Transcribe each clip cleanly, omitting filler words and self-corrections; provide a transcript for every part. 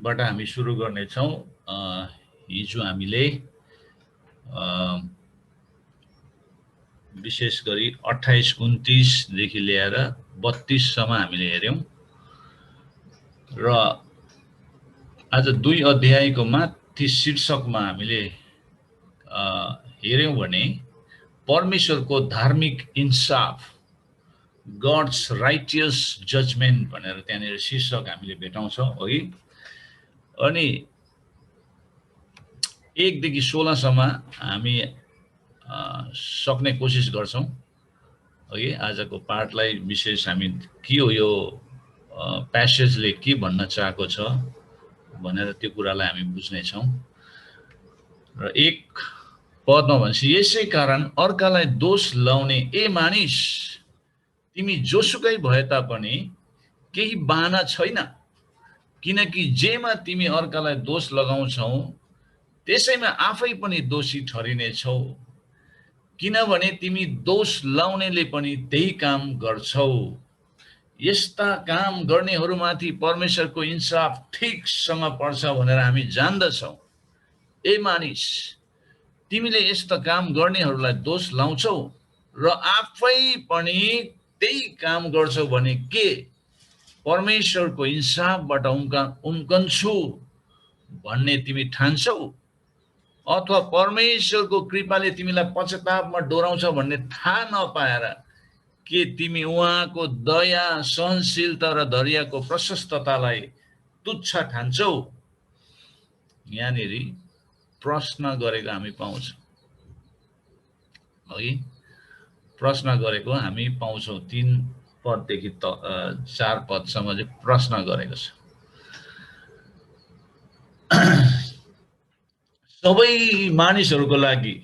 बाट हामी सुरु गर्नेछौँ। हिजो हामीले विशेष गरी 28, 29 देखि लिएर 32 सम्म हामीले हेर्यौं र आज 2 अध्यायको माथि शीर्षकमा हामीले हेर्यौं भने परमेश्वरको धार्मिक इन्साफ, गॉड्स राइटियस जजमेन्ट भनेर त्यहाँनिर शीर्षक हामीले भेटाउँछौं है। अनि 1 देखि 16 सम्म हामी सक्ने कोसिस गर्छौं है। आजको पाठलाई विशेष हामी के हो यो प्यासेजले के भन्न चाहेको छ भनेर त्यो कुरालाई हामी बुझ्ने छौं। र 1 पदमा भन्छ, यसै कारण अर्कालाई दोष लाउने ए मानिस, तिमी जोसुकै भए तापनि केही बहाना छैन, किनकि जेमा तिमी अर्कालाई दोष लगाउँछौ त्यसैमा आफै पनि दोषी ठहरिनेछौ, किनभने तिमी दोष लाउनेले पनि त्यही काम गर्छौ। यस्ता काम गर्नेहरूमाथि परमेश्वरको इन्साफ ठिकसँग पर्छ भनेर हामी जान्दछौ। ए मानिस, तिमीले यस्ता काम गर्नेहरूलाई दोष लाउँछौ र आफै पनि त्यही काम गर्छौ भने के परमेश्वरको इन्साफबाट उम्कन्छु भन्ने तिमी ठान्छौ, अथवा परमेश्वरको कृपाले तिमीलाई पश्चातापमा डोराउँछ भन्ने थाहा नपाएर के तिमी उहाँको दया, सहनशीलता र धैर्यको प्रशस्ततालाई तुच्छ ठान्छौ? यहाँनिर प्रश्न गरेको हामी पाउँछौं है। प्रश्न गरेको हामी पाउँछौं। 3 पददेखि 4 पदसम्म चाहिँ प्रश्न गरेको छ। सबै मानिसहरूको लागि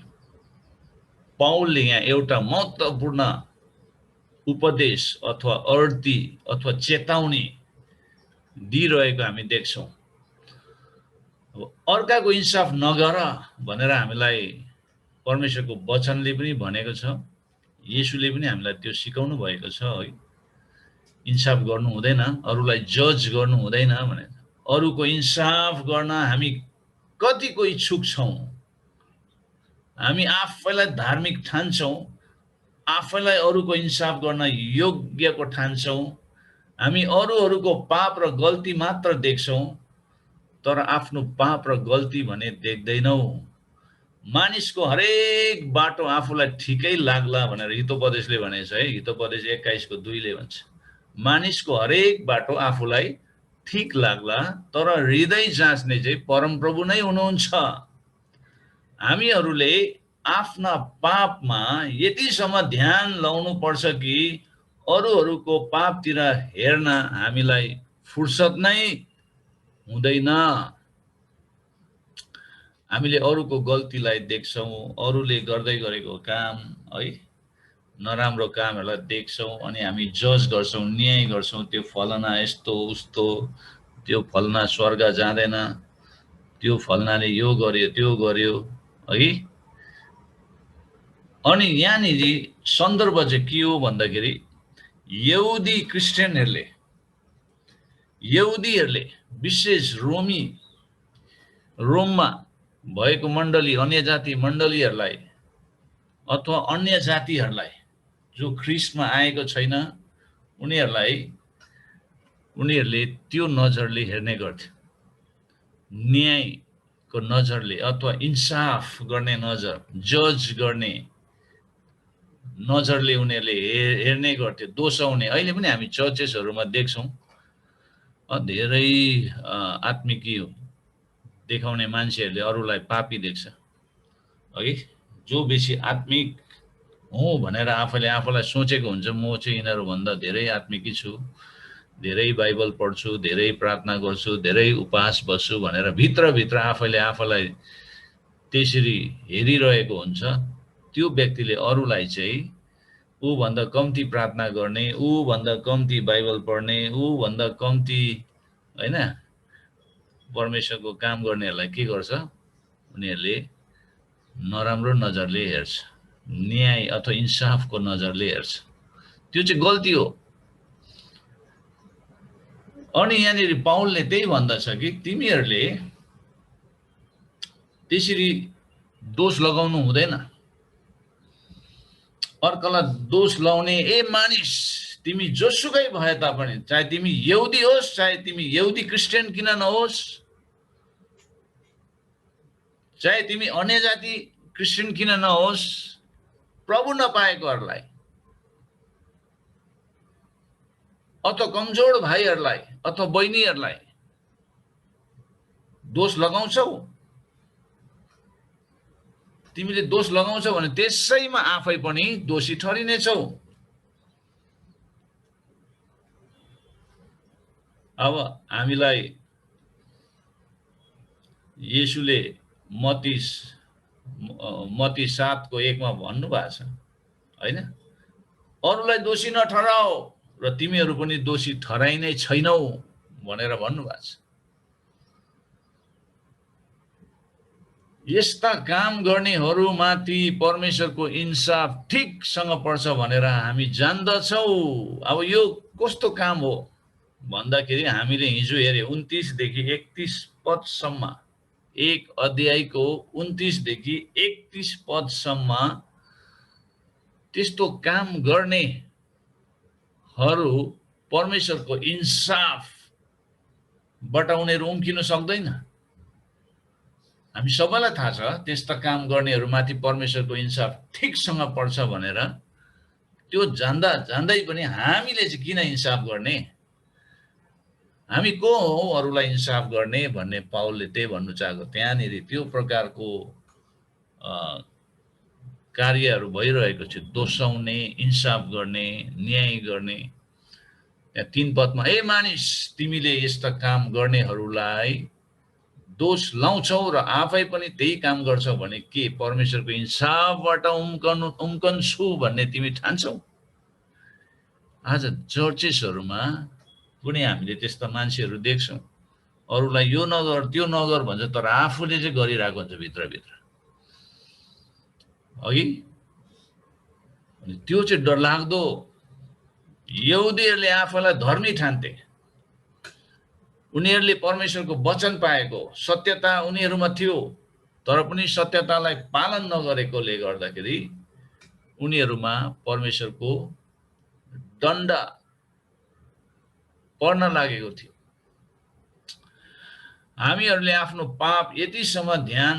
पाउलले यहाँ एउटा महत्त्वपूर्ण उपदेश अथवा अर्थी अथवा चेतावनी दिइरहेको हामी देख्छौं। अर्काको इन्साफ नगर भनेर हामीलाई परमेश्वरको वचनले पनि भनेको छ, येशूले पनि हामीलाई त्यो सिकाउनु भएको छ है। इन्साफ गर्नु हुँदैन, अरूलाई जज गर्नु हुँदैन भनेर। अरूको इन्साफ गर्न हामी कतिको इच्छुक छौं? हामी आफैलाई धार्मिक ठान्छौं, आफैलाई अरूको इन्साफ गर्न योग्यको ठान्छौं। हामी अरूहरूको पाप र गल्ती मात्र देख्छौं, तर आफ्नो पाप र गल्ती भने देख्दैनौ। मानिसको हरेक बाटो आफूलाई ठिकै लाग्ला भनेर हितोपदेशले भनेछ है। हितोपदेश 21:2ले भन्छ, मानिसको हरेक बाटो आफूलाई ठीक लाग्ला, तर हृदय जाँच्ने चाहिँ परमप्रभु नै हुनुहुन्छ। हामीहरूले आफ्ना पापमा यतिसम्म ध्यान लाउनु पर्छ कि अरूहरूको पापतिर हेर्न हामीलाई फुर्सद नै हुँदैन। हामीले अरूको गल्तीलाई देख्छौं, अरूले गर्दै गरेको काम है, नराम्रो कामहरूलाई देख्छौं अनि हामी जज गर्छौं, न्याय गर्छौं। त्यो फलना यस्तो उस्तो, त्यो फलना स्वर्ग जाँदैन, त्यो फलनाले यो गर्यो त्यो गर्यो है। अनि यहाँनिर सन्दर्भ चाहिँ के हो भन्दाखेरि यहुदी यहुदीहरूले विशेष रोममा भएको मण्डली, अन्य जाति मण्डलीहरूलाई अथवा अन्य जातिहरूलाई जो ख्रीष्टमा आएको छैन उनीहरूले त्यो नजरले हेर्ने गर्थे। न्यायको नजरले अथवा इन्साफ गर्ने नजर, जज गर्ने नजरले उनीहरूले हेर्ने गर्थे, दोषाउने। अहिले पनि हामी चर्चेसहरूमा देख्छौं धेरै आत्मिकी देखाउने मान्छेहरूले अरूलाई पापी देख्छ है। जो बेसी आत्मिक हुँ भनेर आफूलाई सोचेको हुन्छ, म चाहिँ यिनीहरूभन्दा धेरै आत्मिकी छु, धेरै बाइबल पढ्छु, धेरै प्रार्थना गर्छु, धेरै उपवास बस्छु भनेर भित्रभित्र आफूलाई त्यसरी हेरिरहेको हुन्छ। त्यो व्यक्तिले अरूलाई चाहिँ ऊ भन्दा कम्ती प्रार्थना गर्ने, ऊ भन्दा कम्ती बाइबल पढ्ने, ऊ भन्दा कम्ती हैन परमेश्वरको काम गर्नेहरूलाई के गर्छ? उनीहरूले नराम्रो नजरले हेर्छ, न्याय अथवा इन्साफको नजरले हेर्छ। त्यो चाहिँ गल्ती हो। अनि यहाँनिर पाउलले त्यही भन्दछ कि तिमीहरूले त्यसरी दोष लगाउनु हुँदैन। अर्कालाई दोष लाउने, ए मानिस तिमी जोसुकै भए तापनि, चाहे तिमी यहुदी होस् चाहे तिमी यहुदी क्रिस्चियन किन नहोस्, चाहे तिमी अन्य जाति क्रिस्चियन किन नहोस्, प्रभु नपाएकोहरूलाई अथवा कमजोर भाइहरूलाई अथवा बहिनीहरूलाई दोष लगाउँछौ। तिमीले दोष लगाउँछौ भने त्यसैमा आफै पनि दोषी ठहरिनेछौ। अब हामीलाई येशूले मत्ती 7:1 मा भन्नुभएको छ हैन, अरूलाई दोषी नठहराओ र तिमीहरू पनि दोषी ठहराइनै छैनौ भनेर भन्नुभएको छ। यस्ता काम गर्नेहरूमाथि परमेश्वरको इन्साफ ठिकसँग पर्छ भनेर हामी जान्दछौ। अब यो कस्तो काम हो भन्दाखेरि हामीले हिजो हेरे 29 देखि 31 पदसम्म, एक अध्यायको 29 देखि 31 पदसम्म त्यस्तो काम गर्नेहरू परमेश्वरको इन्साफबाट उनीहरू उम्किन सक्दैन। हामी सबैलाई थाहा छ त्यस्ता काम गर्नेहरूमाथि परमेश्वरको इन्साफ ठिकसँग पर्छ भनेर। त्यो जान्दै पनि हामीले चाहिँ किन इन्साफ गर्ने, हामी को हौ अरूलाई इन्साफ गर्ने भन्ने पाउलले त्यही भन्नु चाहेको। त्यहाँनिर त्यो प्रकारको कार्यहरू भइरहेको छ, दोषाउने, इन्साफ गर्ने, न्याय गर्ने। त्यहाँ 3 पदमा, ए मानिस तिमीले यस्ता काम गर्नेहरूलाई दोष लाउँछौ र आफै पनि त्यही काम गर्छौ भने के परमेश्वरको इन्साफबाट उम्कन्छु भन्ने तिमी ठान्छौ? आज चर्चेसहरूमा पनि हामीले त्यस्ता मान्छेहरू देख्छौँ, अरूलाई यो नगर त्यो नगर भन्छ तर आफूले चाहिँ गरिरहेको हुन्छ भित्रभित्र, अघि। अनि त्यो चाहिँ डरलाग्दो। यहुदीहरूले आफूलाई धर्मी ठान्थे, उनीहरूले परमेश्वरको वचन पाएको, सत्यता उनीहरूमा थियो, तर पनि सत्यतालाई पालन नगरेकोले गर्दाखेरि उनीहरूमा परमेश्वरको दण्ड पर्न लागेको थियो। हामीहरूले आफ्नो पाप यतिसम्म ध्यान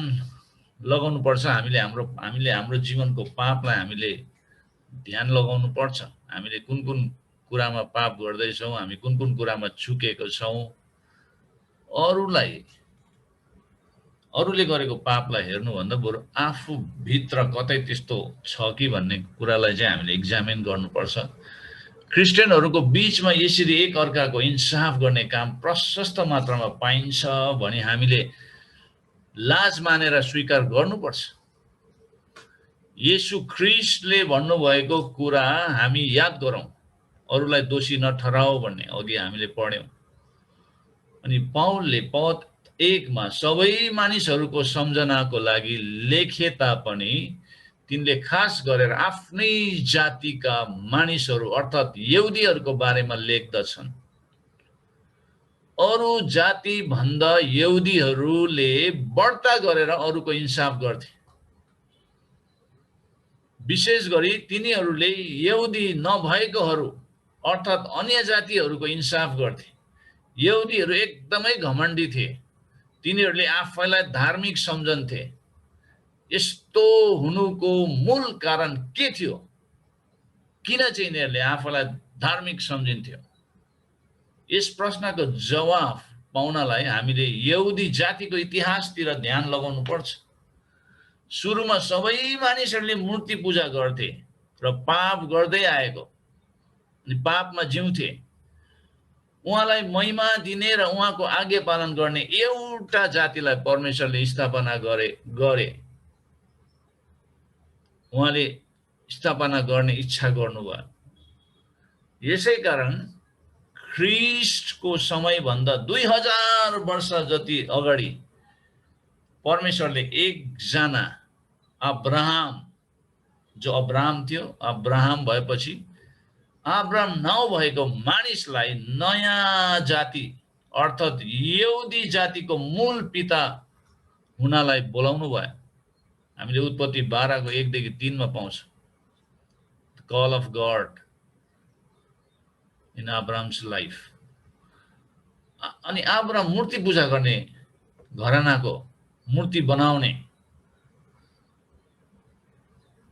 लगाउनु पर्छ, हामीले हाम्रो जीवनको पापलाई हामीले ध्यान लगाउनु पर्छ। हामीले कुन कुन कुरामा पाप गर्दैछौँ, हामी कुन कुन कुरामा चुकेको छौँ, अरूले गरेको पापलाई हेर्नुभन्दा बरु आफू भित्र कतै त्यस्तो छ कि भन्ने कुरालाई चाहिँ हामीले एक्जामिन गर्नुपर्छ। क्रिस्चियनहरूको बीचमा यसरी एक अर्काको इन्साफ गर्ने काम प्रशस्त मात्रामा पाइन्छ भने हामीले लाज मानेर स्वीकार गर्नुपर्छ। येशू ख्रीष्टले भन्नुभएको कुरा हामी याद गरौँ, अरूलाई दोषी नठहराओ भन्ने अघि हामीले पढ्यौँ। अनि पाउलले पद 1 मा सबै मानिसहरूको सम्झनाको लागि लेखे तापनि तिनले खास गरेर आफ्नै जातिका मानिसहरू अर्थात् यहुदीहरूको बारेमा लेख्दछन्। अरू जाति भन्दा यहुदीहरूले बढ्ता गरेर अरूको इन्साफ गर्थे। विशेष गरी तिनीहरूले यहुदी नभएकोहरू अर्थात् अन्य जातिहरूको इन्साफ गर्थे। यहुदीहरू एकदमै घमण्डी थिए, तिनीहरूले आफैलाई धार्मिक सम्झन्थे। यस्तो हुनुको मूल कारण के थियो? किन चाहिँ यिनीहरूले आफैलाई धार्मिक सम्झिन्थ्यो? यस प्रश्नको जवाफ पाउनलाई हामीले यहुदी जातिको इतिहासतिर ध्यान लगाउनु पर्छ। सुरुमा सबै मानिसहरूले मूर्ति पूजा गर्थे र पाप गर्दै आएको अनि पापमा जिउँथे। उहाँलाई महिमा दिने र उहाँको आज्ञा पालन गर्ने एउटा जातिलाई परमेश्वरले स्थापना गरे। उहाँले स्थापना गर्ने इच्छा गर्नुभयो। यसै कारण ख्रीष्टको समयभन्दा 2000 वर्ष जति अगाडि परमेश्वरले एकजना अब्राहम, जो अब्राहम थियो, अब्राहम भएपछि अब्राहम नभएको मानिसलाई नयाँ जाति अर्थात् यहुदी जातिको मूल पिता हुनलाई बोलाउनु भयो। हामीले उत्पत्ति 12 को 1 देखि 3 मा पाउँछ। Call of God in Abraham's life. अनि अब्राहम मूर्ति पूजा गर्ने घरानाको, मूर्ति बनाउने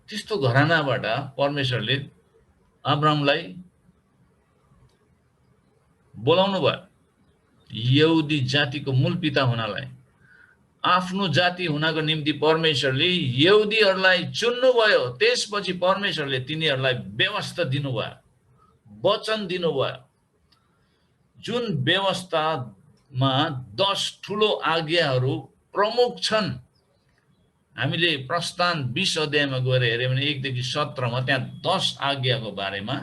त्यस्तो घरानाबाट परमेश्वरले अब्राहमलाई बोलाउनु भयो यहुदी जातिको मूल पिता हुनलाई। आफ्नो जाति हुनको निम्ति परमेश्वरले यहुदीहरूलाई चुन्नुभयो। त्यसपछि परमेश्वरले तिनीहरूलाई व्यवस्था दिनुभयो, वचन दिनुभयो, जुन व्यवस्थामा 10 ठुलो आज्ञाहरू प्रमुख छन्। हामीले प्रस्थान 20 अध्यायमा गएर हेर्यौं भने 1 देखि 17 मा त्यहाँ 10 आज्ञाको बारेमा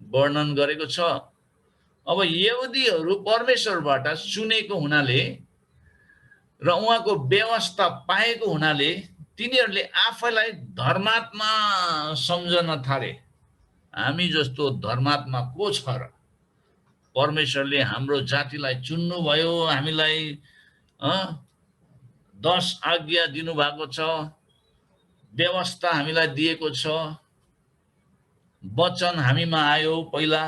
वर्णन गरेको छ। अब यहुदीहरू परमेश्वरबाट चुनेको हुनाले र उहाँको व्यवस्था पाएको हुनाले तिनीहरूले आफैलाई धर्मात्मा सम्झन थाले। हामी जस्तो धर्मात्मा को छ र? परमेश्वरले हाम्रो जातिलाई चुन्नु भयो, हामीलाई 10 आज्ञा दिनुभएको छ, व्यवस्था हामीलाई दिएको छ, वचन हामीमा आयो पहिला,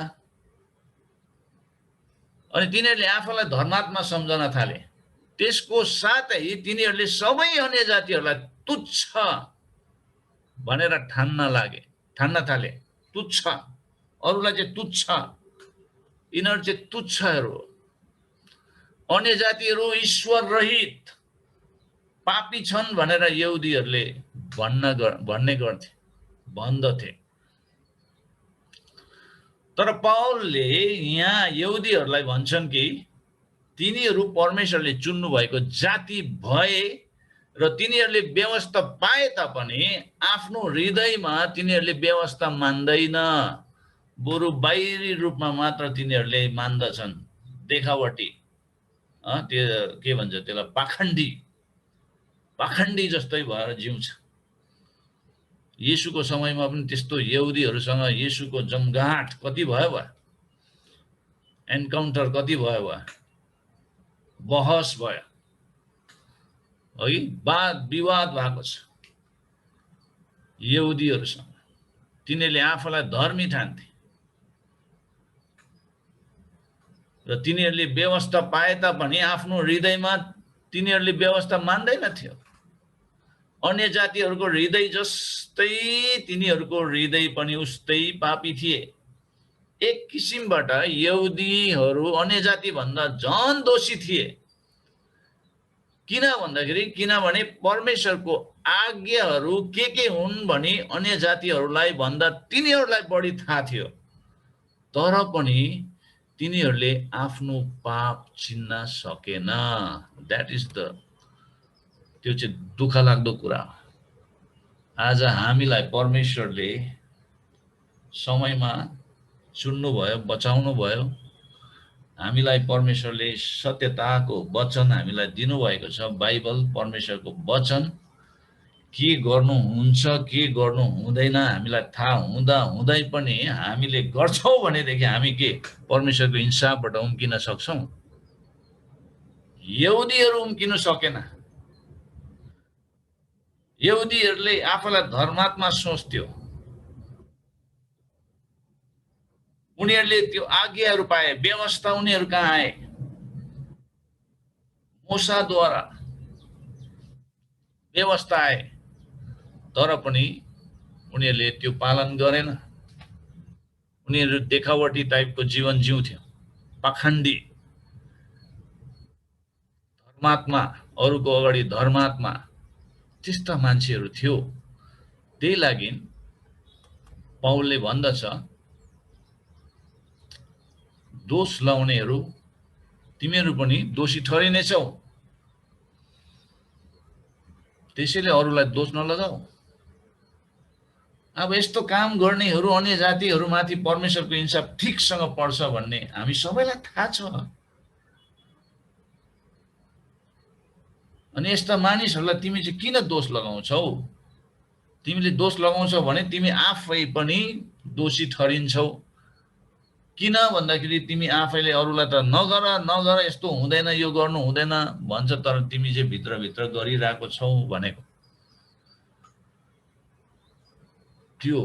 अनि तिनीहरूले आफैलाई धर्मात्मा सम्झन थाले। त्यसको साथै तिनीहरूले सबै अन्य जातिहरूलाई तुच्छ भनेर ठान्न थाले। तुच्छ, अरूलाई चाहिँ तुच्छ, यिनीहरू चाहिँ तुच्छहरू। अन्य जातिहरू ईश्वर रहित पापी छन् भनेर यहुदीहरूले भन्दथे। तर पौलले यहाँ यहुदीहरूलाई भन्छन् कि तिनीहरू परमेश्वरले चुन्नु भएको जाति भए र तिनीहरूले व्यवस्था पाए तापनि आफ्नो हृदयमा तिनीहरूले व्यवस्था मान्दैन, बरु बाहिरी रूपमा मात्र तिनीहरूले मान्दछन्। देखावटी, त्यो के भन्छ त्यसलाई, पाखण्डी जस्तै भएर जिउँछ। येशूको समयमा पनि त्यस्तो यहुदीहरूसँग येशूको जमघाट कति भयो, एन्काउन्टर कति भयो, बहस भयो है, वाद विवाद भएको छ यहुदीहरूसँग। तिनीहरूले आफूलाई धर्मी ठान्थे र तिनीहरूले व्यवस्था पाए तापनि आफ्नो हृदयमा तिनीहरूले व्यवस्था मान्दैन थियो। अन्य जातिहरूको हृदय जस्तै तिनीहरूको हृदय पनि उस्तै पापी थिए। एक किसिमबाट यहुदीहरू अन्य जाति भन्दा झन दोषी थिए। किनभने परमेश्वरको आज्ञाहरू के हुन् भनी अन्य जातिहरूलाई भन्दा तिनीहरूलाई बढी थाहा थियो। तर पनि तिनीहरूले आफ्नो पाप चिन्न सकेन। द्याट इज त्यो चाहिँ दुःख लाग्दो कुरा। आज हामीलाई परमेश्वरले समयमा चुन्नु भयो, बचाउनु भयो। हामीलाई परमेश्वरले सत्यताको वचन हामीलाई दिनुभएको छ। बाइबल, परमेश्वरको वचन के गर्नुहुन्छ के गर्नु हुँदैन हामीलाई थाहा हुँदा हुँदै पनि हामीले गर्छौं भनेदेखि हामी के परमेश्वरको इन्साफबाट उम्किन सक्छौं? यहुदीहरू उम्किन सकेन। यहुदीहरूले आफूलाई धर्मात्मा सोच्थ्यो। उनीहरूले त्यो आज्ञाहरू पाए, व्यवस्था उनीहरू कहाँ आए? मूसाद्वारा व्यवस्था आए, तर पनि उनीहरूले त्यो पालन गरेन। उनीहरू देखावटी टाइपको जीवन जिउँथ्यो, पाखण्डी, धर्मात्मा, अरूको अगाडि धर्मात्मा, त्यस्ता मान्छेहरू थियो। त्यही लागि पौलले भन्दछ, दोष लाउनेहरू तिमीहरू पनि दोषी ठहरिनेछौ। त्यसैले अरूलाई दोष नलगाऊ। अब यस्तो काम गर्नेहरू अन्य जातिहरूमाथि परमेश्वरको इन्साफ ठिकसँग पर्छ भन्ने हामी सबैलाई थाहा छ। अनि यस्ता मानिसहरूलाई तिमी चाहिँ किन दोष लगाउँछौ? तिमीले दोष लगाउँछौ भने तिमी आफै पनि दोषी ठहरिन्छौ। किन भन्दाखेरि तिमी आफैले अरूलाई त नगर नगर, यस्तो हुँदैन, यो गर्नु हुँदैन भन्छ, तर तिमी चाहिँ भित्रभित्र गरिरहेको छौ भनेको। त्यो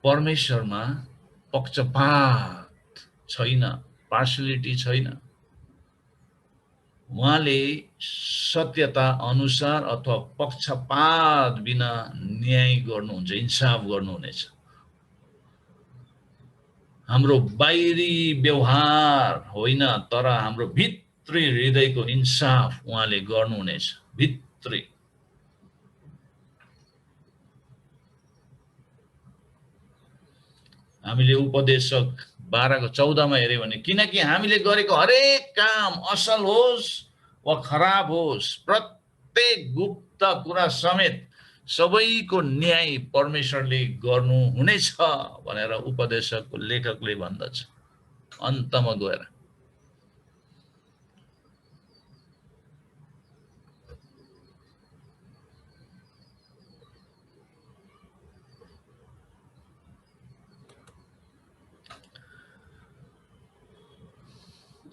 परमेश्वरमा पक्षपात छैन, पार्शियलिटी छैन। उहाँले सत्यता अनुसार अथवा पक्षपात बिना न्याय गर्नुहुन्छ, इन्साफ गर्नुहुनेछ। हाम्रो बाहिरी व्यवहार होइन, तर हाम्रो भित्री हृदयको इन्साफ उहाँले गर्नुहुनेछ। भित्री हामीले उपदेशक 12:14 मा हेर्यो भने, किनकि हामीले गरेको हरेक काम असल होस् वा खराब होस्, प्रत्येक गुप्त कुरा समेत सबैको न्याय परमेश्वरले गर्नुहुनेछ भनेर उपदेशकको लेखकले भन्दछ अन्तमा गएर।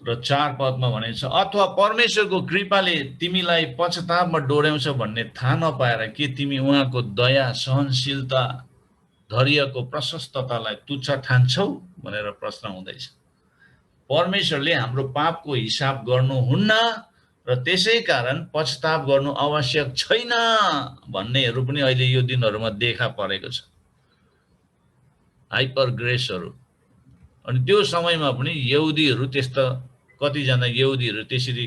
र 4 पदमा भनेको छ, अथवा परमेश्वरको कृपाले तिमीलाई पश्चातापमा डोर्याउँछ भन्ने थाहा नपाएर के तिमी उहाँको दया, सहनशीलता, धैर्यको प्रशस्ततालाई तुच्छ ठान्छौ भनेर प्रश्न हुँदैछ। परमेश्वरले हाम्रो पापको हिसाब गर्नुहुन्न र त्यसै कारण पश्चाताप गर्नु आवश्यक छैन भन्नेहरू पनि अहिले यो दिनहरूमा देखा परेको छ, हाइपर ग्रेसहरू। अनि त्यो समयमा पनि यहुदीहरू त्यस्ता कतिजना यहुदीहरू त्यसरी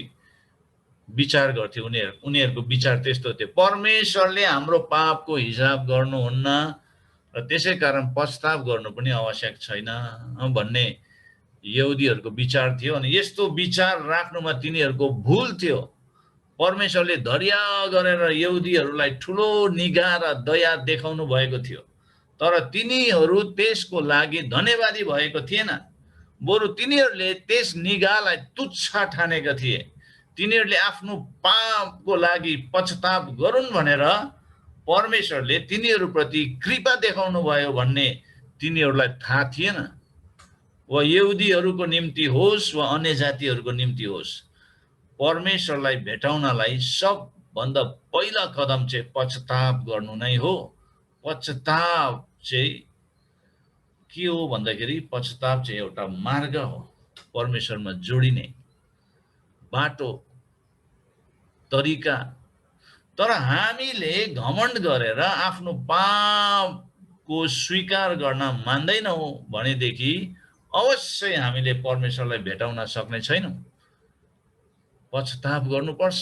विचार गर्थे। उनीहरूको विचार त्यस्तो थियो, परमेश्वरले हाम्रो पापको हिसाब गर्नुहुन्न र त्यसै कारण पश्चाताप गर्नु पनि आवश्यक छैन भन्ने यहुदीहरूको विचार थियो। अनि यस्तो विचार राख्नुमा तिनीहरूको भुल थियो। परमेश्वरले धैर्य गरेर यहुदीहरूलाई ठुलो निगाह र दया देखाउनु भएको थियो, तर तिनीहरू त्यसको लागि धन्यवादी भएको थिएन। बरु तिनीहरूले त्यस निगाहलाई तुच्छ ठानेका थिए। तिनीहरूले आफ्नो पापको लागि पश्चाताप गरून् भनेर परमेश्वरले तिनीहरूप्रति कृपा देखाउनु भयो भन्ने तिनीहरूलाई थाहा थिएन। वा यहुदीहरूको निम्ति होस् वा अन्य जातिहरूको निम्ति होस्, परमेश्वरलाई भेटाउनलाई सबभन्दा पहिला कदम चाहिँ पश्चाताप गर्नु नै हो। पश्चाताप चाहिँ के हो भन्दाखेरि, पश्चाताप चाहिँ एउटा मार्ग हो, परमेश्वरमा जोडिने बाटो, तरिका। तर हामीले घमण्ड गरेर आफ्नो पापको स्वीकार गर्न मान्दैनौँ भनेदेखि अवश्य हामीले परमेश्वरलाई भेटाउन सक्ने छैनौँ। पश्चाताप गर्नुपर्छ।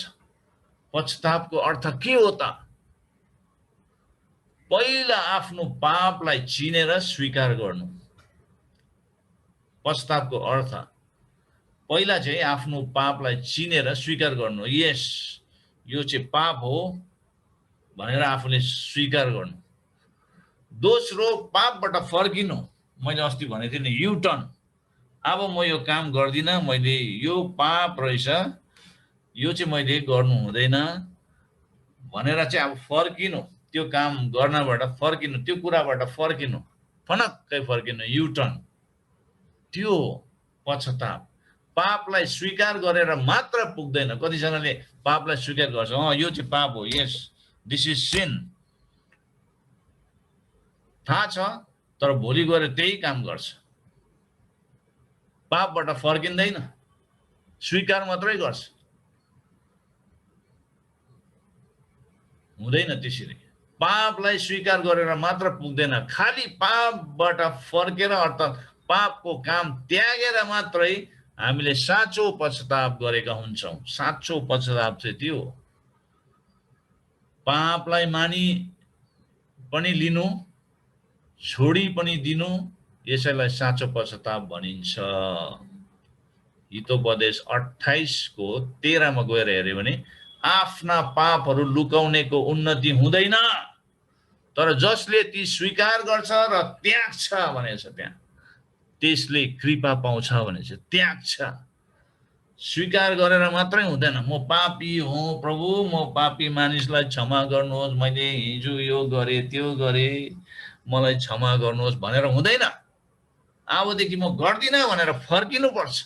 पश्चातापको अर्थ के हो त? पहिला आफ्नो पापलाई चिनेर स्वीकार गर्नु। पश्चातापको अर्थ पहिला चाहिँ आफ्नो पापलाई चिनेर स्वीकार गर्नु। यस, यो चाहिँ पाप हो भनेर आफूले स्वीकार गर्नु। दोस्रो, पापबाट फर्किनु। मैले अस्ति भनेको थिएँ नि, युटर्न। अब म यो काम गर्दिनँ, मैले यो पाप रहेछ, यो चाहिँ मैले गर्नु हुँदैन भनेर चाहिँ अब फर्किनु। त्यो काम गर्नबाट फर्किनु, त्यो कुराबाट फर्किनु, फनक्कै फर्किनु, युटर्न। त्यो पश्चाताप। पापलाई स्वीकार गरेर मात्र पुग्दैन। कतिजनाले पापलाई स्वीकार गर्छ, यो चाहिँ पाप हो, यस, दिस इज सिन, थाहा छ, तर भोलि गएर त्यही काम गर्छ। पापबाट फर्किँदैन, स्वीकार मात्रै गर्छ। हुँदैन त्यसरी। पापलाई स्वीकार गरेर मात्र पुग्दैन। खाली पापबाट फर्केर अर्थात् पापको काम त्यागेर मात्रै हामीले साँचो पश्चाताप गरेका हुन्छौँ। साँचो पश्चाताप चाहिँ त्यो हो। पापलाई मानि पनि लिनु, छोडी पनि दिनु, यसैलाई साँचो पश्चाताप भनिन्छ। हितोपदेश 28 को 13 मा गएर हेर्यो भने, आफ्ना पापहरू लुकाउनेको उन्नति हुँदैन, तर जसले ती स्वीकार गर्छ र त्याग्छ भनेको छ, त्यहाँ त्यसले कृपा पाउँछ भनेको छ। त्याग्छ, स्वीकार गरेर मात्रै हुँदैन। म पापी हुँ प्रभु, म पापी मानिसलाई क्षमा गर्नुहोस्, मैले हिजो यो गरेँ त्यो गरेँ मलाई क्षमा गर्नुहोस् भनेर हुँदैन। अबदेखि म गर्दिन भनेर फर्किनु पर्छ,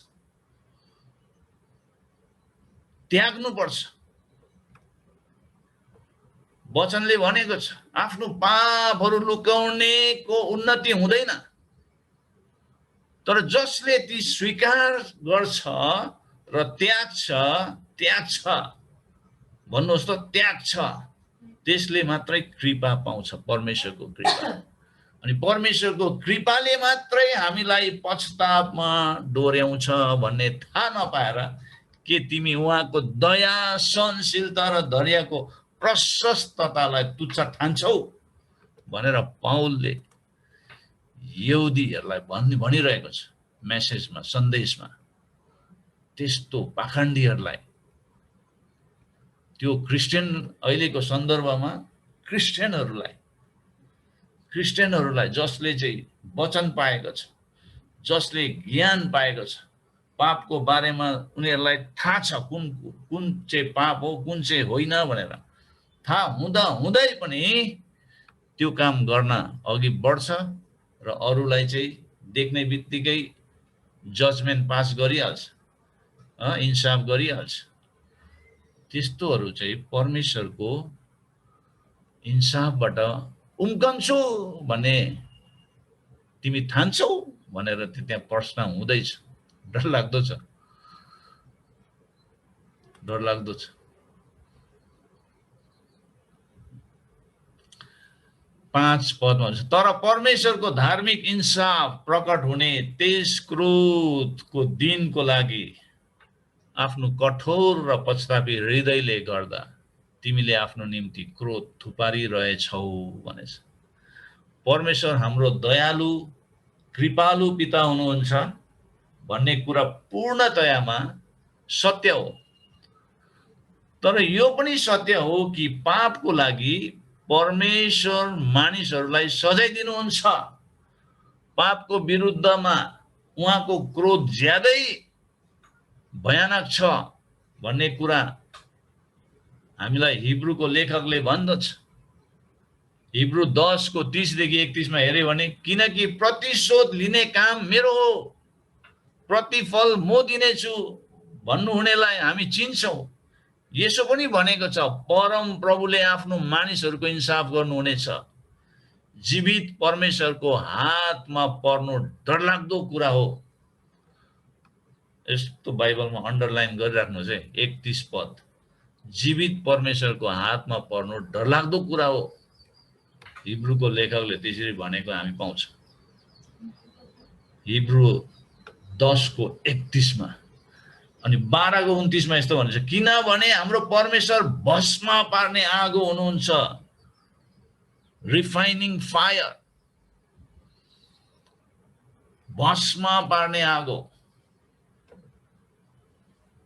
त्याग्नु पर्छ। वचनले भनेको छ आफ्नो पापहरू लुकाउनेको उन्नति हुँदैन, तर जसले ती स्वीकार गर्छ र त्याग्छ भन्नुहोस् त, त्याग्छ, त्यसले मात्रै कृपा पाउँछ, परमेश्वरको कृपा। अनि परमेश्वरको कृपाले मात्रै हामीलाई पश्चातापमा डोर्याउँछ भन्ने थाहा नपाएर के तिमी उहाँको दया, सहनशीलता र धैर्यको प्रशस्ततालाई तुच्छ ठान्छौ भनेर पाउलले यहुदीहरूलाई भनिरहेको छ मेसेजमा, सन्देशमा। त्यस्तो पाखण्डीहरूलाई, त्यो क्रिस्चियन, अहिलेको सन्दर्भमा क्रिस्चियनहरूलाई जसले चाहिँ वचन पाएको छ, जसले ज्ञान पाएको छ, पापको बारेमा उनीहरूलाई थाहा छ कुन चाहिँ पाप हो, कुन चाहिँ होइन भनेर थाहा हुँदै पनि त्यो काम गर्न अघि बढ्छ र अरूलाई चाहिँ देख्ने बित्तिकै जजमेन्ट पास गरिहाल्छ, इन्साफ गरिहाल्छ। त्यस्तोहरू चाहिँ परमेश्वरको इन्साफबाट उम्कन्छौ भन्ने तिमी ठान्छौ भनेर त्यहाँ प्रश्न हुँदैछ। डरलाग्दो छ। 5 पदमा छ, तर परमेश्वरको धार्मिक इन्साफ प्रकट हुने त्यस क्रोधको दिनको लागि आफ्नो कठोर र पश्चातापी हृदयले गर्दा तिमीले आफ्नो निम्ति क्रोध थुपारिरहेछौ भनेछ। परमेश्वर हाम्रो दयालु कृपालु पिता हुनुहुन्छ भन्ने कुरा पूर्णतयामा सत्य हो, तर यो पनि सत्य हो कि पापको लागि परमेश्वर मानिसहरूलाई सजाय दिनुहुन्छ। पापको विरुद्धमा उहाँको क्रोध ज्यादै भयानक छ भन्ने कुरा हामीलाई हिब्रूको लेखकले भन्दछ। हिब्रू 10 को 30 देखि 31 मा हेर्यो भने, किनकि प्रतिशोध लिने काम मेरो हो, प्रतिफल म दिनेछु भन्नुहुनेलाई हामी चिन्छौँ। यसो पनि भनेको छ, परम प्रभुले आफ्नो मानिसहरूको इन्साफ गर्नुहुनेछ। जीवित परमेश्वरको हातमा पर्नु डरलाग्दो कुरा हो। यस्तो बाइबलमा अन्डरलाइन गरिराख्नुहोस् है, 31 पद। जीवित परमेश्वरको हातमा पर्नु डरलाग्दो कुरा हो। हिब्रूको लेखकले त्यसरी भनेको हामी पाउँछौँ। हिब्रू 10 को 31 मा। अनि 12 को 29 मा यस्तो भन्छ, किनभने हाम्रो परमेश्वर भस्म पार्ने आगो हुनुहुन्छ, रिफाइनिङ फायर, भस्म पार्ने आगो।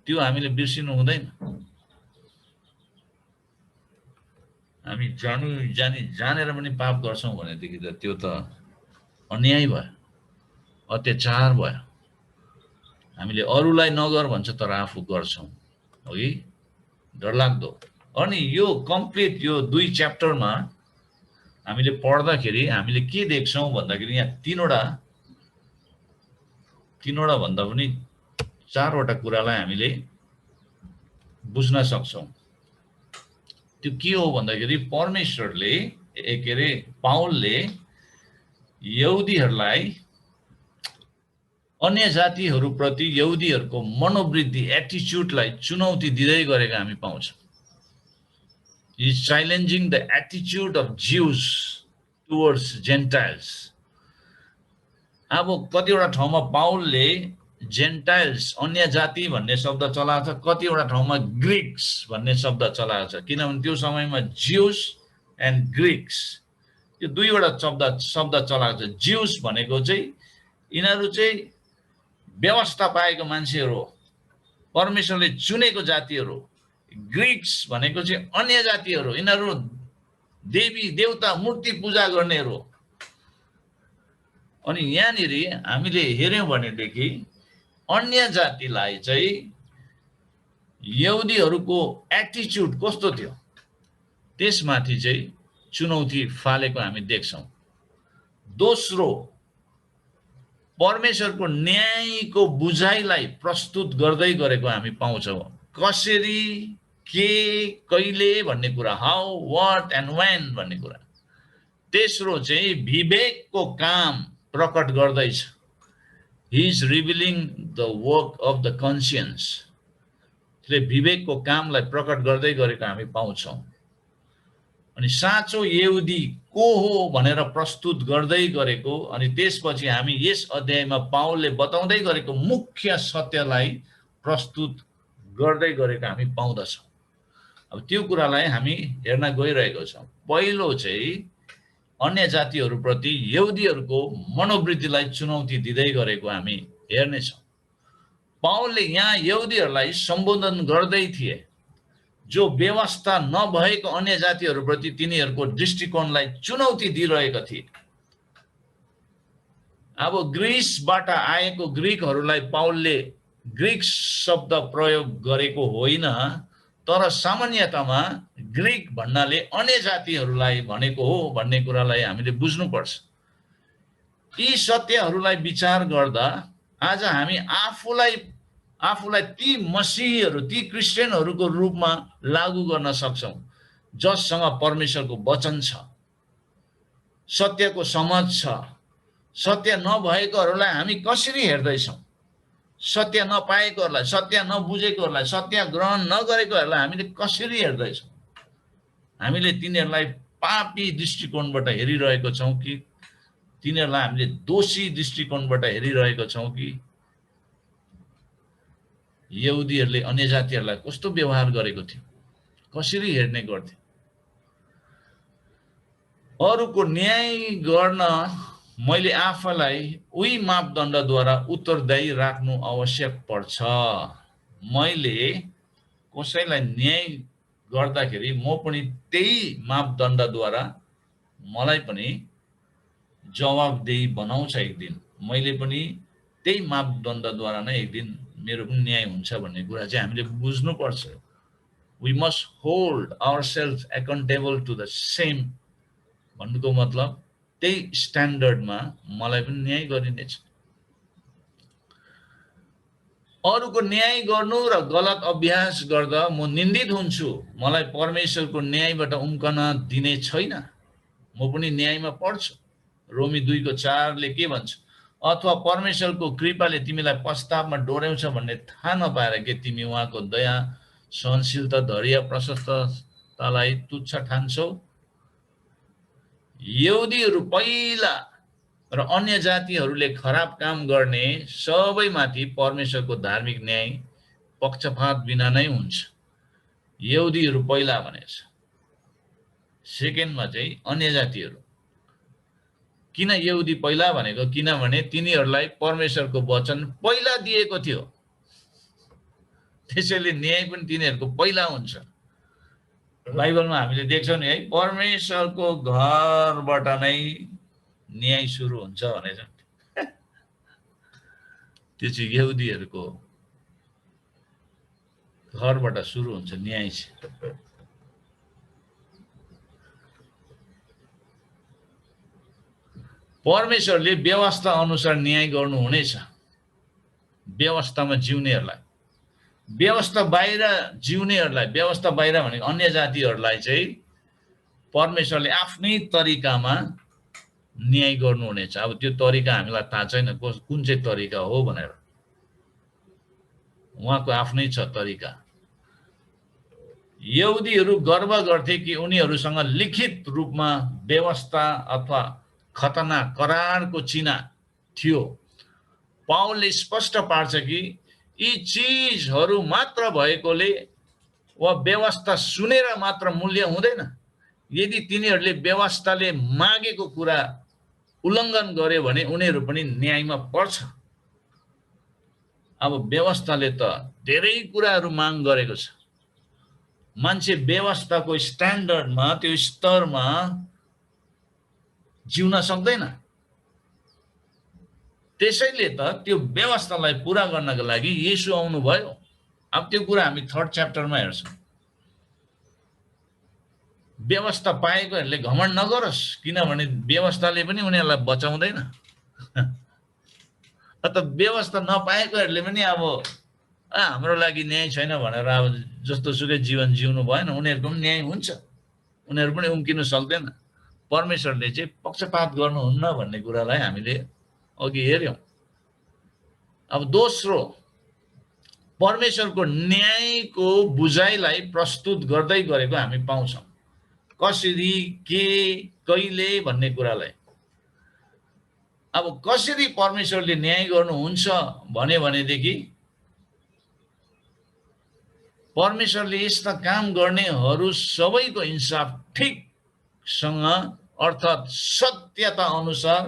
त्यो हामीले बिर्सिनु हुँदैन। हामी जानेर पनि पाप गर्छौं भनेदेखि त त्यो त अन्याय भयो, अत्याचार भयो। हामीले अरूलाई नगर भन्छ तर आफू गर्छौं, हो कि? डरलाग्दो। अनि यो कम्प्लिट यो 2 च्याप्टरमा हामीले पढ्दाखेरि हामीले के देख्छौं भन्दाखेरि यहाँ तीनवटा भन्दा पनि 4वटा कुरालाई हामीले बुझ्न सक्छौं। त्यो के हो भन्दाखेरि परमेश्वरले पाउलले यहुदीहरूलाई, अन्य जातिहरूप्रति यहुदीहरूको मनोवृत्ति, एटिट्युडलाई चुनौती दिँदै गरेको हामी पाउँछौँ। He is challenging the attitude of Jews towards Gentiles. अब कतिवटा ठाउँमा पाउलले जेन्टाइल्स, अन्य जाति भन्ने शब्द चलाएको छ, कतिवटा ठाउँमा ग्रीक्स भन्ने शब्द चलाएको छ। किनभने त्यो समयमा ज्यूस एन्ड ग्रीक्स, यो दुईवटा शब्द चलाएको छ। ज्यूस भनेको चाहिँ यिनीहरू चाहिँ व्यवस्था पाएको मान्छेहरू हो, परमेश्वरले चुनेको जातिहरू। ग्रीक्स भनेको चाहिँ अन्य जातिहरू, यिनीहरू देवी देवता मूर्ति पूजा गर्नेहरू। अनि यहाँनिर हामीले हेर्यौं भनेदेखि अन्य जातिलाई चाहिँ यहुदीहरूको एटिट्युड कस्तो थियो त्यसमाथि चाहिँ चुनौती फालेको हामी देख्छौं। दोस्रो, परमेश्वरको न्यायको बुझाइलाई प्रस्तुत गर्दै गरेको हामी पाउँछौँ। कसरी, के, कहिले भन्ने कुरा, हाउ, व्हाट एन्ड व्हेन भन्ने कुरा। तेस्रो चाहिँ विवेकको काम प्रकट गर्दैछ। He is revealing the work of the conscience. त्यसले विवेकको कामलाई प्रकट गर्दै गरेको हामी पाउँछौँ। अनि साँचो यहुदी को हो भनेर प्रस्तुत गर्दै गरेको, अनि त्यसपछि हामी यस अध्यायमा पाउलले बताउँदै गरेको मुख्य सत्यलाई प्रस्तुत गर्दै गरेको हामी पाउँदछौँ। अब त्यो कुरालाई हामी हेर्न गइरहेको छौँ। पहिलो चाहिँ अन्य जातिहरूप्रति यहुदीहरूको मनोवृत्तिलाई चुनौती दिँदै गरेको हामी हेर्नेछौँ। पाउलले यहाँ यहुदीहरूलाई सम्बोधन गर्दै थिए, जो व्यवस्था नभएको अन्य जातिहरूप्रति तिनीहरूको दृष्टिकोणलाई चुनौती दिइरहेका थिए। अब ग्रीसबाट आएको ग्रीकहरूलाई पाउलले ग्रीक शब्द प्रयोग गरेको होइन, तर सामान्यतमा ग्रीक भन्नाले अन्य जातिहरूलाई भनेको हो भन्ने कुरालाई हामीले बुझ्नुपर्छ। यी सत्यहरूलाई विचार गर्दा आज हामी आफूलाई ती मसीहीहरू, ती क्रिस्चियनहरूको रूपमा लागू गर्न सक्छौँ जससँग परमेश्वरको वचन छ, सत्यको समझ छ। सत्य नभएकोहरूलाई हामी कसरी हेर्दैछौँ? सत्य नपाएकोहरूलाई, सत्य नबुझेकोहरूलाई, सत्य ग्रहण नगरेकोहरूलाई हामीले कसरी हेर्दैछौँ? हामीले तिनीहरूलाई पापी दृष्टिकोणबाट हेरिरहेको छौँ कि तिनीहरूलाई हामीले दोषी दृष्टिकोणबाट हेरिरहेको छौँ कि यहुदीहरूले अन्य जातिहरूलाई कस्तो व्यवहार गरेको थियो, कसरी हेर्ने गर्थे? अरूको न्याय गर्न मैले आफूलाई उही मापदण्डद्वारा उत्तरदायी राख्नु आवश्यक पर्छ। मैले कसैलाई न्याय गर्दाखेरि म पनि त्यही मापदण्डद्वारा मलाई पनि जवाबदेही बनाउँछ एक दिन। मैले पनि त्यही मापदण्डद्वारा नै एक दिन मेरो पनि न्याय हुन्छ भन्ने कुरा चाहिँ हामीले बुझ्नुपर्छ। We must hold ourselves accountable to the same, भन्नुको मतलब त्यही स्ट्यान्डर्डमा मलाई पनि न्याय गरिनेछ। अरूको न्याय गर्नु र गलत अभ्यास गर्दा म निन्दित हुन्छु। मलाई परमेश्वरको न्यायबाट उम्कन दिने छैन। म पनि न्यायमा पढ्छु। रोमी 2:4 के भन्छ? अथवा परमेश्वरको कृपाले तिमीलाई पश्चातापमा डोर्याउँछ भन्ने थाहा नपाएर के तिमी उहाँको दया, सहनशीलता, धैर्य, प्रशस्ततालाई तुच्छ ठान्छौ? यहुदीहरू पहिला र अन्य जातिहरूले खराब काम गर्ने सबैमाथि परमेश्वरको धार्मिक न्याय पक्षपात बिना नै हुन्छ। यहुदीहरू पहिला भनेछ, सेकेन्डमा चाहिँ अन्य जातिहरू। किन यहुदी पहिला भनेको? किनभने तिनीहरूलाई परमेश्वरको वचन पहिला दिएको थियो, त्यसैले न्याय पनि तिनीहरूको पहिला हुन्छ। बाइबलमा हामीले देख्छौँ नि है, परमेश्वरको घरबाट नै न्याय सुरु हुन्छ भनेर। त्यो चाहिँ यहुदीहरूको घरबाट सुरु हुन्छ न्याय चाहिँ। परमेश्वरले व्यवस्था अनुसार न्याय गर्नुहुनेछ व्यवस्थामा जिउनेहरूलाई। व्यवस्था बाहिर जिउनेहरूलाई, व्यवस्था बाहिर भनेको अन्य जातिहरूलाई चाहिँ परमेश्वरले आफ्नै तरिकामा न्याय गर्नुहुनेछ। अब त्यो तरिका हामीलाई थाहा छैन कुन चाहिँ तरिका हो भनेर, उहाँको आफ्नै छ तरिका। यहुदीहरू गर्व गर्थे कि उनीहरूसँग लिखित रूपमा व्यवस्था अथवा खतना करारको चिन्ह थियो। पाउलले स्पष्ट पार्छ कि यी चीजहरू मात्र भएकोले वा व्यवस्था सुनेर मात्र मूल्य हुँदैन। यदि तिनीहरूले व्यवस्थाले मागेको कुरा उल्लङ्घन गर्यो भने उनीहरू पनि न्यायमा पर्छ। अब व्यवस्थाले त धेरै कुराहरू माग गरेको छ। मान्छे व्यवस्थाको स्ट्यान्डर्डमा, त्यो स्तरमा जिउन सक्दैन। त्यसैले त त्यो व्यवस्थालाई पूरा गर्नका लागि येशू आउनुभयो। अब त्यो कुरा हामी 3rd च्याप्टरमा हेर्छौँ। व्यवस्था पाएकोहरूले घमण्ड नगरोस्, किनभने व्यवस्थाले पनि उनीहरूलाई बचाउँदैन। अथवा व्यवस्था नपाएकोहरूले पनि अब हाम्रो लागि न्याय छैन भनेर अब जस्तो सुकै जीवन जिउनु भएन, उनीहरूको पनि न्याय हुन्छ, उनीहरू पनि उम्किनु सक्दैन। परमेश्वरले चाहिँ पक्षपात गर्नुहुन्न भन्ने कुरालाई हामीले अघि हेर्यौं। अब दोस्रो, परमेश्वरको न्यायको बुझाइलाई प्रस्तुत गर्दै गरेको हामी पाउँछौं। कसरी, के, कहिले भन्ने कुरालाई। अब कसरी परमेश्वरले न्याय गर्नुहुन्छ भनेदेखि परमेश्वरले यस्ता काम गर्नेहरू सबैको इन्साफ ठिकसँग अर्थात् सत्यता अनुसार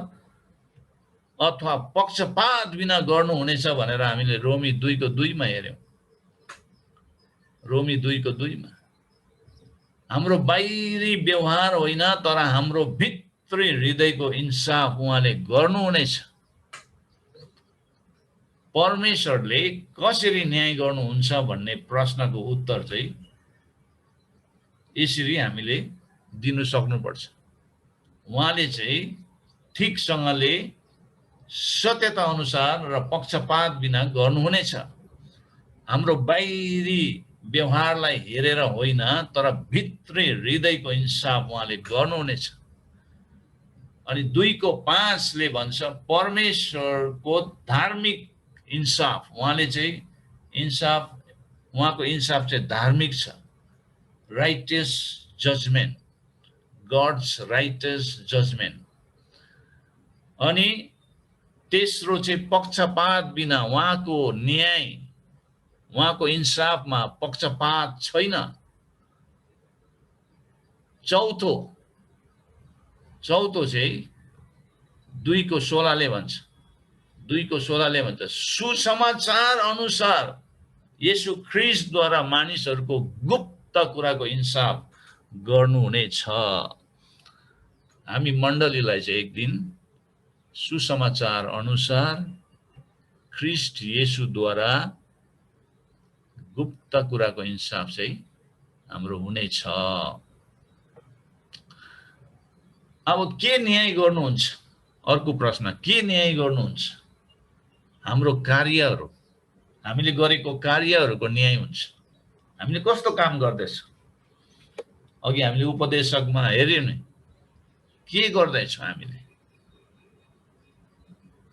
अथवा पक्षपात बिना गर्नुहुनेछ भनेर हामीले रोमी 2:2 मा हेर्यौं। रोमी 2:2 मा हाम्रो बाहिरी व्यवहार होइन, तर हाम्रो भित्री हृदयको इन्साफ उहाँले गर्नुहुनेछ। परमेश्वरले कसरी न्याय गर्नुहुन्छ भन्ने प्रश्नको उत्तर चाहिँ यसरी हामीले दिनु सक्नुपर्छ। उहाँले चाहिँ ठिकसँगले सत्यता अनुसार र पक्षपात बिना गर्नुहुनेछ। हाम्रो बाहिरी व्यवहारलाई हेरेर होइन, तर भित्री हृदयको इन्साफ उहाँले गर्नुहुनेछ। अनि 2:5 ले भन्छ परमेश्वरको धार्मिक इन्साफ, उहाँले चाहिँ इन्साफ, उहाँको इन्साफ चाहिँ धार्मिक छ। Righteous judgement, God's righteous judgement. अनि तेस्रो चाहिँ पक्षपात बिना, उहाँको न्याय, उहाँको इन्साफमा पक्षपात छैन। चौथो चाहिँ 2:16 ले भन्छ, 2:16 ले भन्छ सुसमाचार अनुसार येशू ख्रीष्टद्वारा मानिसहरूको गुप्त कुराको इन्साफ गर्नुहुनेछ। हामी मण्डलीलाई चाहिँ एक दिन सुसमाचार अनुसार ख्रीष्ट येशूद्वारा गुप्त कुराको इन्साफ चाहिँ हाम्रो हुनेछ। अब के न्याय गर्नुहुन्छ? अर्को प्रश्न, के न्याय गर्नुहुन्छ? हाम्रो कार्यहरू, हामीले गरेको कार्यहरूको न्याय हुन्छ। हामीले कस्तो काम गर्दैछौँ? अघि हामीले उपदेशकमा हेर्यौं नि, के गर्दैछौँ हामीले,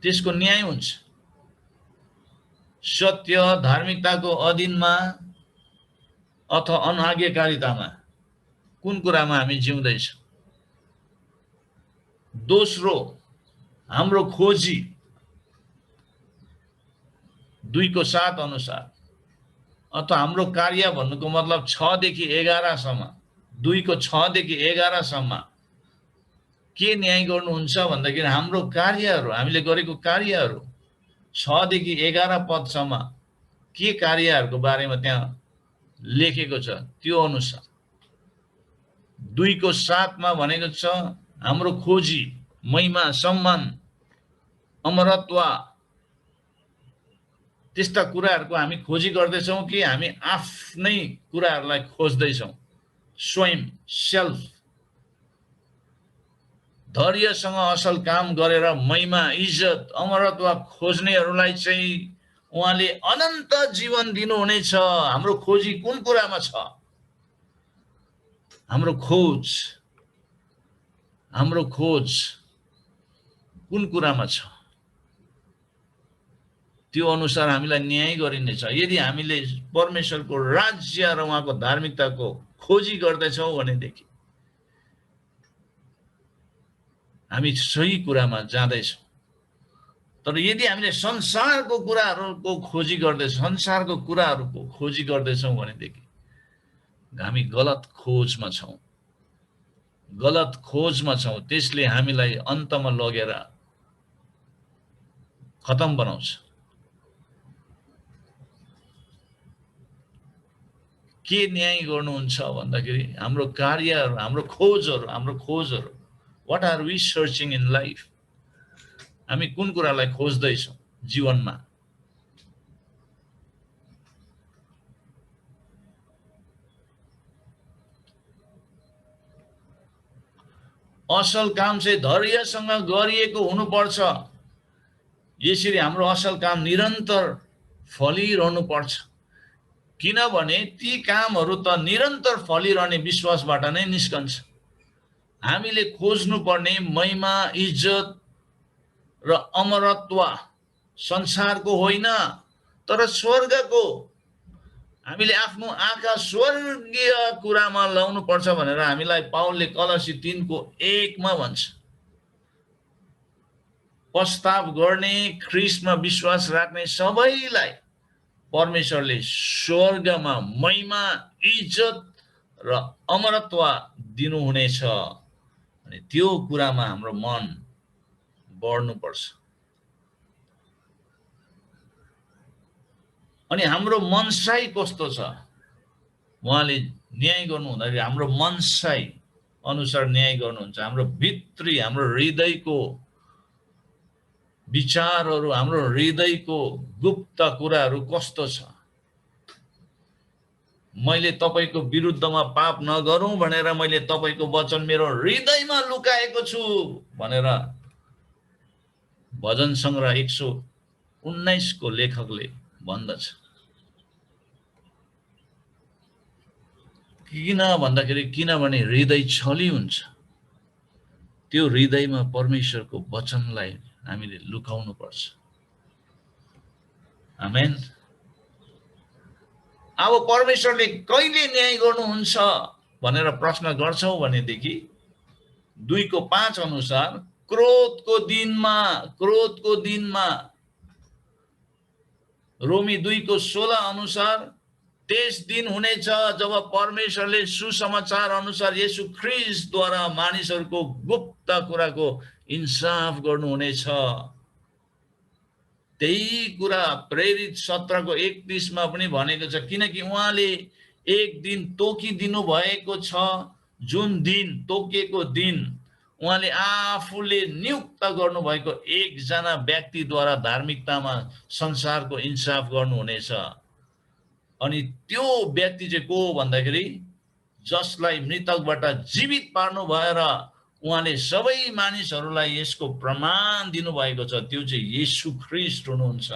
त्यसको न्याय हुन्छ। सत्य धार्मिकताको अधीनमा अथवा अनाज्ञाकारितामा, कुन कुरामा हामी जिउँदैछौँ? दोस्रो, हाम्रो खोजी 2:7 अनुसार, अथवा हाम्रो कार्य भन्नुको मतलब 6 देखि 11 सम्म, 2:6 देखि 11 सम्म के न्याय गर्नुहुन्छ भन्दाखेरि हाम्रो कार्यहरू, हामीले गरेको कार्यहरू 6 देखि 11 पदसम्म के कार्यहरूको बारेमा त्यहाँ लेखेको छ त्यो अनुसार। 2:7 मा भनेको छ हाम्रो खोजी, महिमा, सम्मान, अमरत्व, त्यस्ता कुराहरूको हामी खोजी गर्दैछौँ कि हामी आफ्नै कुराहरूलाई खोज्दैछौँ? स्वयं, सेल्फ। धैर्यसँग असल काम गरेर महिमा, इज्जत, अमरत्व खोज्नेहरूलाई चाहिँ उहाँले अनन्त जीवन दिनुहुनेछ। हाम्रो खोजी कुन कुरामा छ? हाम्रो खोज कुन कुरामा छ? त्यो अनुसार हामीलाई न्याय गरिनेछ। यदि हामीले परमेश्वरको राज्य र उहाँको धार्मिकताको खोजी गर्दैछौँ भनेदेखि हामी सही कुरामा जाँदैछौँ। तर यदि हामीले संसारको कुराहरूको खोजी गर्दैछौँ भनेदेखि हामी गलत खोजमा छौँ। त्यसले हामीलाई अन्तमा लगेर खतम बनाउँछ। के न्याय गर्नुहुन्छ भन्दाखेरि हाम्रो कार्यहरू, हाम्रो खोजहरू, what are we searching in life? हामी कुन कुरालाई खोज्दैछौँ जीवनमा? असल काम चाहिँ धैर्यसँग गरिएको हुनुपर्छ। यसरी हाम्रो असल काम निरन्तर फलिरहनु पर्छ, किनभने ती कामहरू त निरन्तर फलिरहने विश्वासबाट नै निस्कन्छ। हामीले खोज्नुपर्ने महिमा, इज्जत र अमरत्व संसारको होइन तर स्वर्गको। हामीले आफ्नो आँखा स्वर्गीय कुरामा लाउनु पर्छ भनेर हामीलाई पाउलले कलसी 3:1 मा भन्छ। पश्चाताप गर्ने, ख्रीष्टमा विश्वास राख्ने सबैलाई परमेश्वरले स्वर्गमा महिमा, इज्जत र अमरत्व दिनुहुनेछ। अनि त्यो कुरामा हाम्रो मन बढ्नुपर्छ। अनि हाम्रो मनसाई कस्तो छ? उहाँले न्याय गर्नुहुँदाखेरि हाम्रो मनसाई अनुसार न्याय गर्नुहुन्छ। हाम्रो भित्री, हाम्रो हृदयको विचारहरू, हाम्रो हृदयको गुप्त कुराहरू कस्तो छ? मैले तपाईको विरुद्धमा पाप नगरौं भनेर मैले तपाईको वचन मेरो हृदयमा लुकाएको छु भनेर भजन संग्रह 119 को लेखकले भन्दछ। किन भन्दाखेरि किनभने हृदय छली हुन्छ। त्यो हृदयमा परमेश्वरको वचनलाई हामीले लुकाउनु पर्छ। आमेन। अब परमेश्वरले कहिले न्याय गर्नुहुन्छ भनेर प्रश्न गर्छौ भनेदेखि 2:5 अनुसार क्रोधको दिनमा रोमी 2:16 अनुसार त्यस दिन हुनेछ जब परमेश्वरले सुसमाचार अनुसार येशू ख्रीष्टद्वारा मानिसहरूको गुप्त कुराको इन्साफ गर्नुहुनेछ। त्यही कुरा प्रेरित 17 31 मा पनि भनेको छ, किनकि उहाँले एक दिन तोकिदिनु भएको छ, जुन दिन तोकिएको दिन उहाँले आफूले नियुक्त गर्नुभएको एकजना व्यक्तिद्वारा धार्मिकतामा संसारको इन्साफ गर्नुहुनेछ। अनि त्यो व्यक्ति चाहिँ को भन्दाखेरि जसलाई मृतकबाट जीवित पार्नु भएर उहाँले सबै मानिसहरूलाई यसको प्रमाण दिनुभएको छ, त्यो चाहिँ येशू ख्रीष्ट हुनुहुन्छ।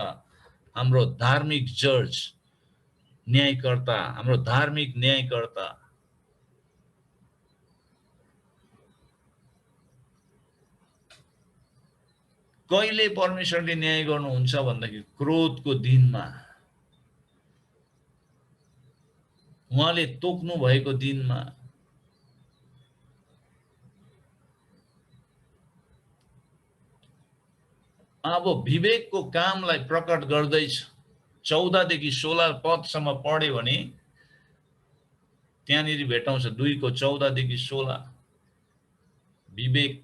हाम्रो धार्मिक जज, न्यायकर्ता, हाम्रो धार्मिक न्यायकर्ता। कहिले परमेश्वरले न्याय गर्नुहुन्छ भन्दाखेरि क्रोधको दिनमा, उहाँले तोक्नु भएको दिनमा। अब विवेकको कामलाई प्रकट गर्दैछ। 14 देखि 16 पदसम्म पढ्यो भने त्यहाँनिर भेटाउँछ 2:14 देखि 16। विवेक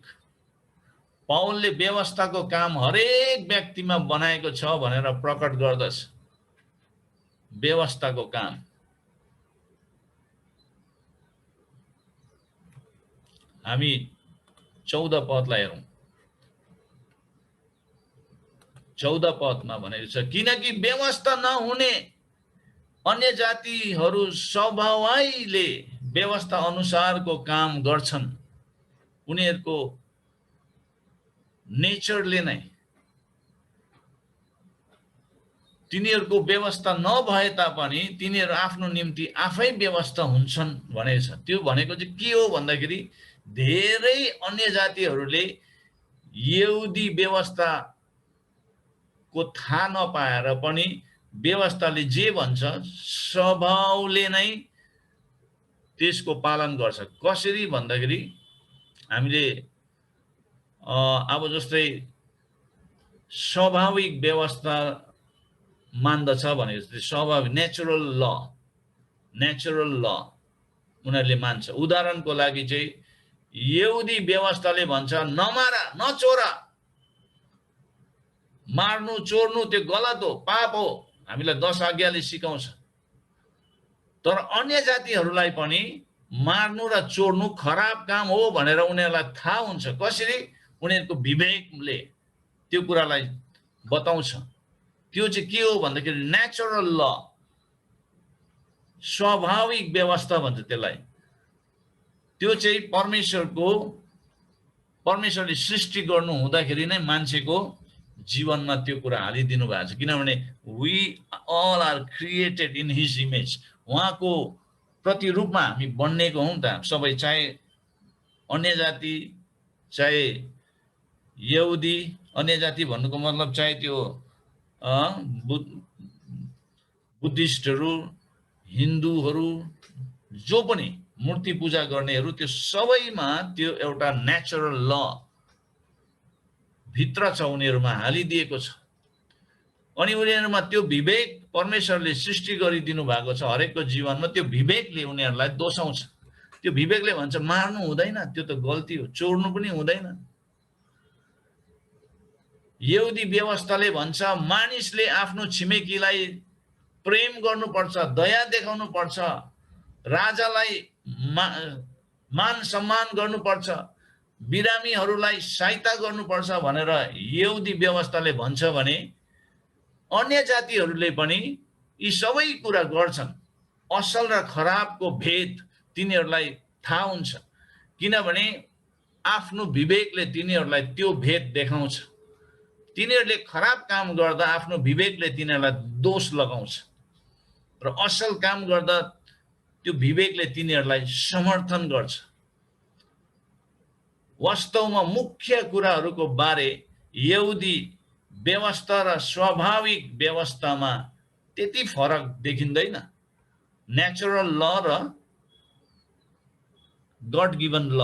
पाउलले व्यवस्थाको काम हरेक व्यक्तिमा बनाएको छ भनेर प्रकट गर्दछ। व्यवस्थाको काम हामी 14 पदलाई हेरौं। 14 पदमा भनेको छ, किनकि व्यवस्था नहुने अन्य जातिहरू स्वभावैले व्यवस्था अनुसारको काम गर्छन्। उनीहरूको नेचरले नै तिनीहरूको व्यवस्था नभए तापनि तिनीहरू आफ्नो निम्ति आफै व्यवस्था हुन्छन् भनेको छ। त्यो भनेको चाहिँ के हो भन्दाखेरि धेरै अन्य जातिहरूले यहुदी व्यवस्था को थाहा नपाएर पनि व्यवस्थाले जे भन्छ स्वभावले नै त्यसको पालन गर्छ। कसरी भन्दाखेरि हामीले अब जस्तै स्वाभाविक व्यवस्था मान्दछ भनेको जस्तै स्वाभाविक नेचुरल ल उनीहरूले मान्छ। उदाहरणको लागि चाहिँ यहुदी व्यवस्थाले भन्छ नमारा, नचोरा। मार्नु, चोर्नु त्यो गलत हो, पाप हो, हामीलाई 10 आज्ञाले सिकाउँछ। तर अन्य जातिहरूलाई पनि मार्नु र चोर्नु खराब काम हो भनेर उनीहरूलाई थाहा हुन्छ। कसरी? उनीहरूको विवेकले त्यो कुरालाई बताउँछ। त्यो चाहिँ के हो भन्दाखेरि नेचुरल ल, स्वाभाविक व्यवस्था भन्छ त्यसलाई। त्यो चाहिँ परमेश्वरको परमेश्वरले सृष्टि गर्नु हुँदाखेरि नै मान्छेको जीवनमा त्यो कुरा हालिदिनु भएको छ, किनभने we all are created in his image. उहाँको प्रतिरूपमा हामी बनिएको हौँ त सबै, चाहे अन्य जाति, चाहे यहुदी, अन्य जाति भन्नुको मतलब चाहे त्यो बुद्धिस्टहरू, हिन्दूहरू, जो पनि मूर्ति पूजा गर्नेहरू, त्यो सबैमा त्यो एउटा नेचुरल ल भित्र छ, उनीहरूमा हालिदिएको छ। अनि उनीहरूमा त्यो विवेक परमेश्वरले सृष्टि गरिदिनु भएको छ हरेकको जीवनमा। त्यो विवेकले उनीहरूलाई दोषाउँछ। त्यो विवेकले भन्छ मार्नु हुँदैन, त्यो त गल्ती हो, चोर्नु पनि हुँदैन। यहुदी व्यवस्थाले भन्छ मानिसले आफ्नो छिमेकीलाई प्रेम गर्नुपर्छ, दया देखाउनु पर्छ, राजालाई मान सम्मान गर्नुपर्छ, बिरामीहरूलाई सहायता गर्नुपर्छ भनेर यहुदी व्यवस्थाले भन्छ भने अन्य जातिहरूले पनि यी सबै कुरा गर्छन्। असल र खराबको भेद तिनीहरूलाई थाहा हुन्छ, किनभने आफ्नो विवेकले तिनीहरूलाई त्यो भेद देखाउँछ। तिनीहरूले खराब काम गर्दा आफ्नो विवेकले तिनीहरूलाई दोष लगाउँछ र असल काम गर्दा त्यो विवेकले तिनीहरूलाई समर्थन गर्छ। वास्तवमा मुख्य कुराहरूको बारे यहुदी व्यवस्था र स्वाभाविक व्यवस्थामा त्यति फरक देखिँदैन। नेचुरल ल र गड गिभन ल,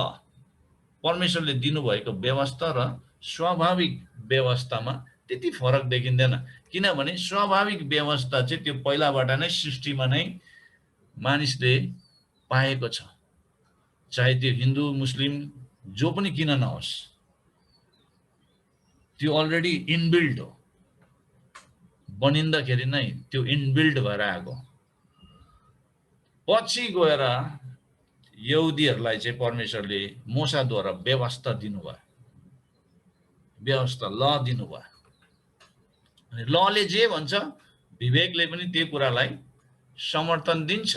परमेश्वरले दिनुभएको व्यवस्था र स्वाभाविक व्यवस्थामा त्यति फरक देखिँदैन, किनभने स्वाभाविक व्यवस्था चाहिँ त्यो पहिलाबाट नै सृष्टिमा नै मानिसले पाएको छ। चाहे त्यो हिन्दू, मुस्लिम, जो पनि किन नहोस्, त्यो अलरेडी इनबिल्ड हो, बनिँदाखेरि नै त्यो इनबिल्ड भएर आएको। पछि गएर यहुदीहरूलाई चाहिँ परमेश्वरले मूसाद्वारा व्यवस्था दिनुभयो, व्यवस्था ल दिनुभयो। अनि लले जे भन्छ विवेकले पनि त्यो कुरालाई समर्थन दिन्छ।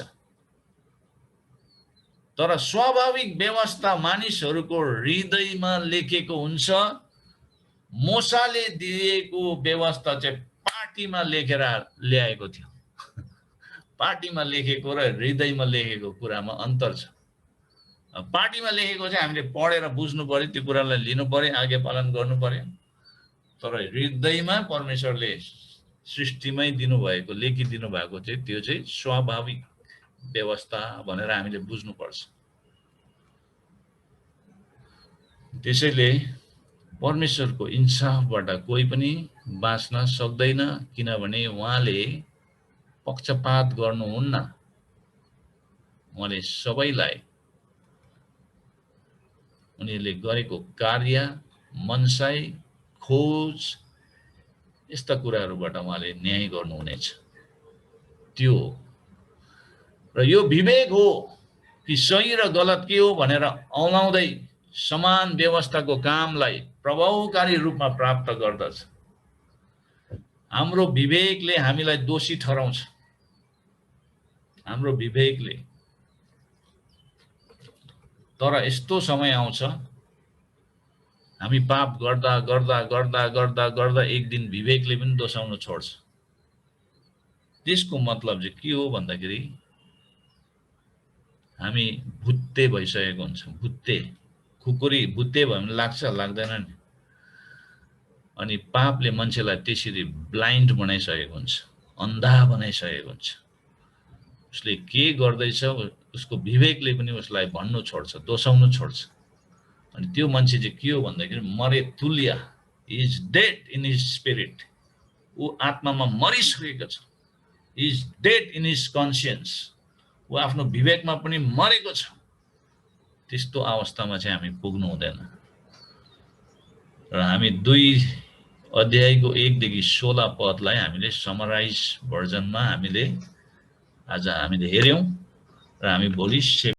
तर स्वाभाविक व्यवस्था मानिसहरूको हृदयमा लेखेको हुन्छ। मूसाले दिएको व्यवस्था चाहिँ पाटीमा लेखेर ल्याएको थियो। पाटीमा लेखेको र हृदयमा लेखेको कुरामा अन्तर छ। पाटीमा लेखेको चाहिँ हामीले पढेर बुझ्नु पर्यो, त्यो कुरालाई लिनु पर्यो, आज्ञा पालन गर्नु पर्यो। तर हृदयमा परमेश्वरले सृष्टिमै दिनुभएको, लेखिदिनु भएको चाहिँ त्यो चाहिँ स्वाभाविक व्यवस्था भनेर हामीले बुझ्नुपर्छ। त्यसैले परमेश्वरको इन्साफबाट कोही पनि बाँच्न सक्दैन, किनभने उहाँले पक्षपात गर्नुहुन्न। उहाँले सबैलाई उनीहरूले गरेको कार्य, मनसाई, खोज, यस्ता कुराहरूबाट उहाँले न्याय गर्नुहुनेछ। त्यो र यो विवेक हो कि सही र गलत के हो भनेर औलाउँदै समान व्यवस्थाको कामलाई प्रभावकारी रूपमा प्राप्त गर्दछ। हाम्रो विवेकले हामीलाई दोषी ठहराउँछ। हाम्रो विवेकले। तर यस्तो समय आउँछ हामी पाप गर्दा गर्दा गर्दा गर्दा गर्दा एक दिन विवेकले पनि दोषाउन छोड्छ। त्यसको मतलब चाहिँ के हो भन्दाखेरि हामी भुत्ते भइसकेको हुन्छ। भुत्ते, खुकुरी भुत्ते भयो भने लाग्छ, लाग्दैन नि। अनि पापले मान्छेलाई त्यसरी ब्लाइन्ड बनाइसकेको हुन्छ, अन्धा बनाइसकेको हुन्छ। उसले के गर्दैछ उसको विवेकले पनि उसलाई भन्नु छोड्छ, दोषाउनु छोड्छ। अनि त्यो मान्छे चाहिँ के हो भन्दाखेरि मरे तुल्य, is dead in his spirit. ऊ आत्मामा मरिसकेको छ। Is dead in his conscience. ऊ आफ्नो विवेकमा पनि मरेको छ। त्यस्तो अवस्थामा चाहिँ हामी पुग्नु हुँदैन। र हामी 2 अध्यायको 1 देखि 16 पदलाई हामीले समराइज भर्जनमा हामीले आज हामीले हेर्यौं र हामी भोलि